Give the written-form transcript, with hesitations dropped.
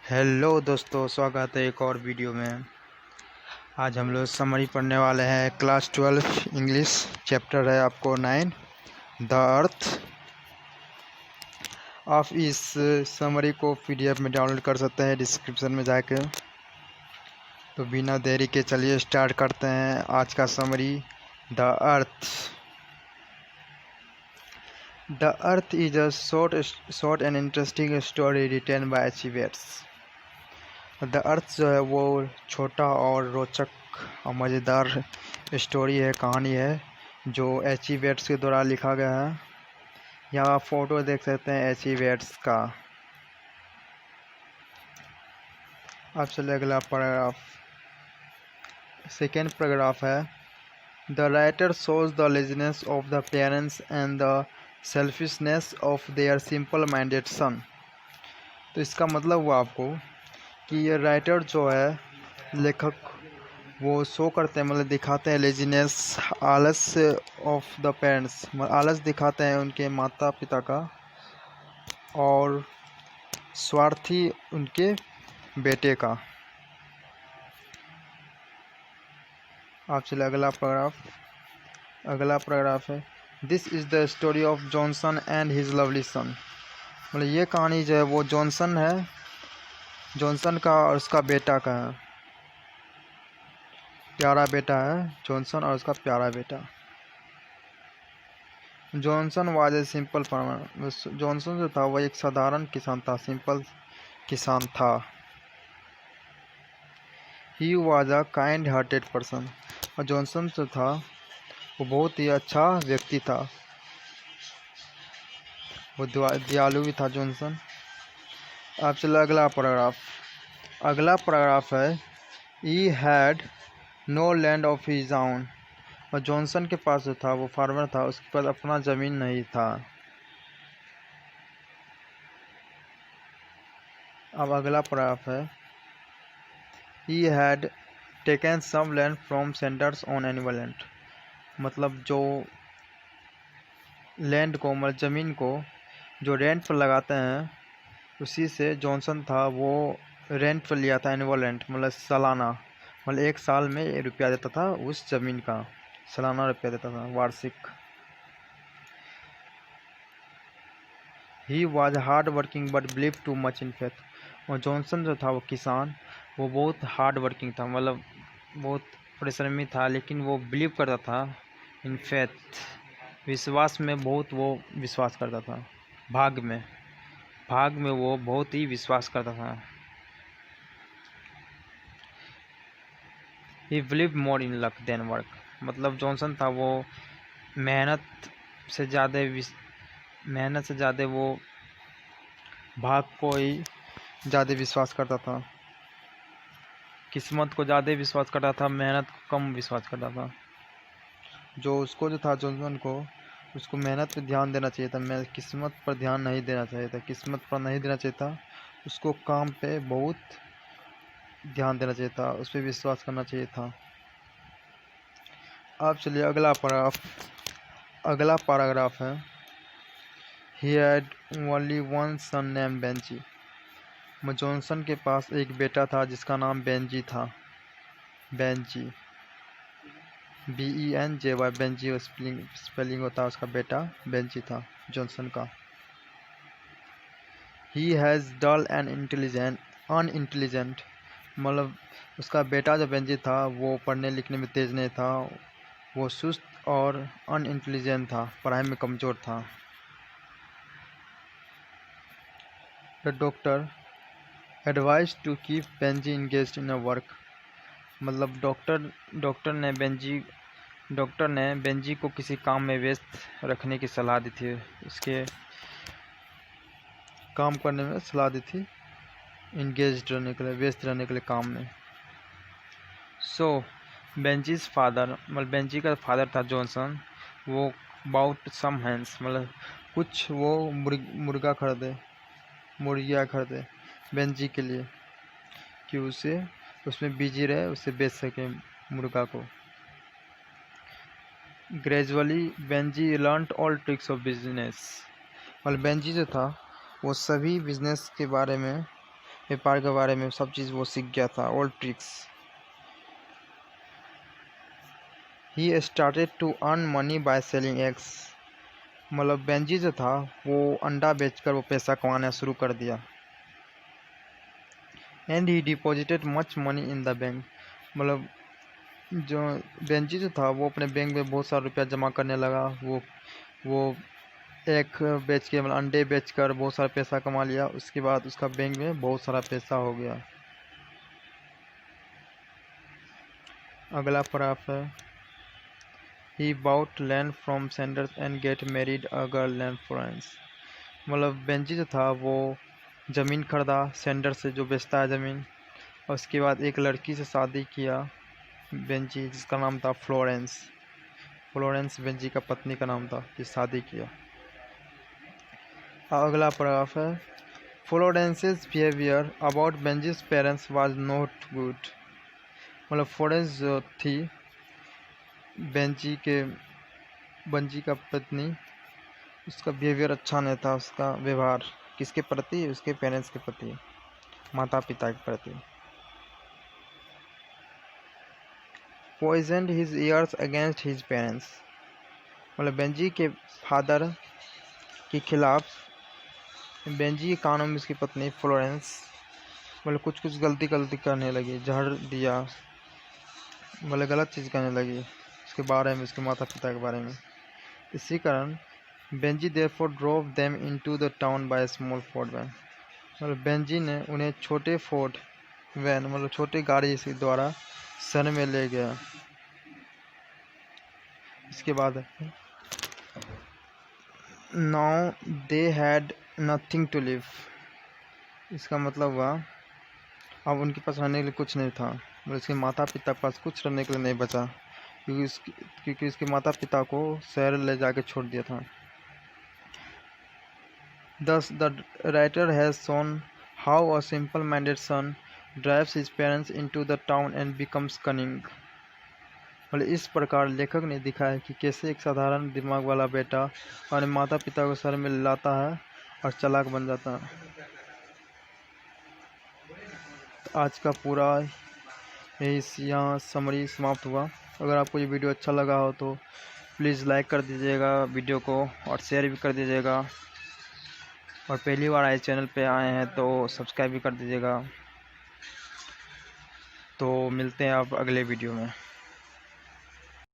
Hello दोस्तों, स्वागत है एक और वीडियो में। आज हम लोग समरी पढ़ने वाले हैं। क्लास 12 इंग्लिश, चैप्टर है आपको 9 द अर्थ। आप इस समरी को पीडीएफ में डाउनलोड कर सकते हैं डिस्क्रिप्शन में जाकर। तो बिना देरी के चलिए स्टार्ट करते हैं आज का summary. The earth. The earth is a short and interesting story written by achievers. The earth जो है वो छोटा और रोचक और मज़ेदार स्टोरी है, कहानी है जो एचीवेट्स के द्वारा लिखा गया है। यहाँ आप फोटो देख सकते हैं एचीवेट्स का। अब चलिए अगला पैराग्राफ। सेकेंड पैराग्राफ है the writer shows the laziness of the parents and the selfishness of their simple minded son. तो इसका मतलब हुआ आपको कि ये राइटर जो है, लेखक, वो शो करते हैं, मतलब दिखाते हैं लेजीनेस, आलस ऑफ द पेरेंट्स, आलस दिखाते हैं उनके माता पिता का, और स्वार्थी उनके बेटे का। आप चले अगला पैराग्राफ है this is the story of Johnson and his lovely son. मतलब ये कहानी जो है वो जॉनसन का और उसका बेटा का है। प्यारा बेटा है जॉनसन और उसका प्यारा बेटा। Johnson was a simple farmer. Johnson जो था वह एक साधारण किसान था, सिंपल किसान था। He was a kind hearted person. और जॉनसन जो था वो बहुत ही अच्छा व्यक्ति था, वो दयालु भी था जॉनसन। अब चलो अगला पैराग्राफ है he had no land of his own. और जॉनसन के पास जो था वो फार्मर था, उसके पास अपना ज़मीन नहीं था। अब अगला पैराग्राफ है he had taken some land from Sanders on animal land. मतलब जो लैंड को, मतलब ज़मीन को जो रेंट पर लगाते हैं, उसी से जॉनसन था वो रेंट पर लिया था। एनुअल रेंट मतलब सालाना, मतलब एक साल में रुपया देता था उस ज़मीन का, सालाना रुपया देता था, वार्षिक। He was hard working but believe too much in faith. और जॉनसन जो था वो किसान, वो बहुत हार्ड वर्किंग था, मतलब बहुत परिश्रमी था, लेकिन वो बिलीव करता था इन फेथ, विश्वास में बहुत वो विश्वास करता था। भाग में वो बहुत ही विश्वास करता था। He believe more in luck than work. मतलब जॉनसन था वो मेहनत से ज़्यादा वो भाग को ही ज़्यादा विश्वास करता था, किस्मत को ज़्यादा विश्वास करता था, मेहनत को कम विश्वास करता था। जो था जॉनसन को, उसको मेहनत पर ध्यान देना चाहिए था, मैं किस्मत पर ध्यान नहीं देना चाहिए था, उसको काम पे बहुत ध्यान देना चाहिए था, उस पर विश्वास करना चाहिए था। अब चलिए अगला पैराग्राफ है he had only one son name Benji. Johnson के पास एक बेटा था जिसका नाम बेंजी था। बेंजी, BENJY, बेंजी स्पेलिंग होता है उसका। बेटा बेंजी था जॉनसन का। He has dull and unintelligent. मतलब उसका बेटा जो बेंजी था वो पढ़ने लिखने में तेज़ नहीं था, वो सुस्त और अनइंटेलिजेंट था, पढ़ाई में कमज़ोर था। The doctor advise to keep Benji engaged in a work. मतलब डॉक्टर ने बेंजी को किसी काम में व्यस्त रखने की सलाह दी थी, उसके काम करने में सलाह दी थी, इंगेज्ड रहने के लिए, व्यस्त रहने के लिए काम में। सो बेंजीज फादर, मतलब बेंजी का फादर था जॉनसन, वो बाउट सम हैंड्स, मतलब कुछ वो मुर्गियाँ खरीदे बेंजी के लिए, कि उसे उसमें बिजी रहे, उसे बेच सके मुर्गा को। Gradually Benji learned all tricks of business. और बेंजी जो था वो सभी बिजनेस के बारे में व्यापार के बारे में सब चीज़ वो सीख गया था, old tricks. He started to earn money by selling eggs. मतलब बेंजी जो था वो अंडा बेचकर वो पैसा कमाना शुरू कर दिया। And he deposited much money in the bank. मतलब जो बेंजी जो था वो अपने बैंक में बहुत सारा रुपया जमा करने लगा। वो एक बेच के मतलब अंडे बेचकर बहुत सारा पैसा कमा लिया। उसके बाद उसका बैंक में बहुत सारा पैसा हो गया। अगला पैराग्राफ है, he bought land from Sanders and get married a girl name Florence. मतलब बेंजी जो था वो ज़मीन खरीदा सेंडर से, जो बेचता है ज़मीन, और उसके बाद एक लड़की से शादी किया बेंजी, जिसका नाम था फ्लोरेंस। फ्लोरेंस बेंजी का पत्नी का नाम था, जिस शादी किया। अगला पैराग्राफ है, Florence's behaviour about Benjy's parents was not good. मतलब फ्लोरेंस जो थी बेंजी का पत्नी, उसका बिहेवियर अच्छा नहीं था। उसका व्यवहार किसके प्रति? उसके पेरेंट्स के प्रति, माता पिता के प्रति। Poisoned his years against his parents. मतलब बेंजी के फादर के खिलाफ बेंजी के कानों में उसकी पत्नी फ्लोरेंस मतलब कुछ गलती करने लगी, जहर दिया, मतलब गलत चीज़ करने लगी उसके बारे में, उसके माता पिता के बारे में। इसी कारण Benji therefore drove them into the town by small Ford van. मतलब बेंजी ने उन्हें छोटे फोर्ड वैन मतलब छोटे गाड़ी के द्वारा शहर में ले गया। इसके बाद now they had nothing to live. इसका मतलब हुआ अब उनके पास रहने के लिए कुछ नहीं था। मतलब उसके माता पिता के पास कुछ रहने के लिए नहीं बचा, क्योंकि उसके माता पिता को शहर ले जाके छोड़ दिया था। Thus, the writer has shown how a simple-minded son drives his parents into the town and becomes cunning। मतलब इस प्रकार लेखक ने दिखाया कि कैसे एक साधारण दिमाग वाला बेटा अपने माता पिता को शहर में लाता है और चालाक बन जाता है। तो आज का पूरा यही यहाँ समरी समाप्त हुआ। अगर आपको ये वीडियो अच्छा लगा हो तो प्लीज़ लाइक कर दीजिएगा वीडियो को और शेयर भी कर दीजिएगा, और पहली बार आए चैनल पे आए हैं तो सब्सक्राइब भी कर दीजिएगा। तो मिलते हैं आप अगले वीडियो में।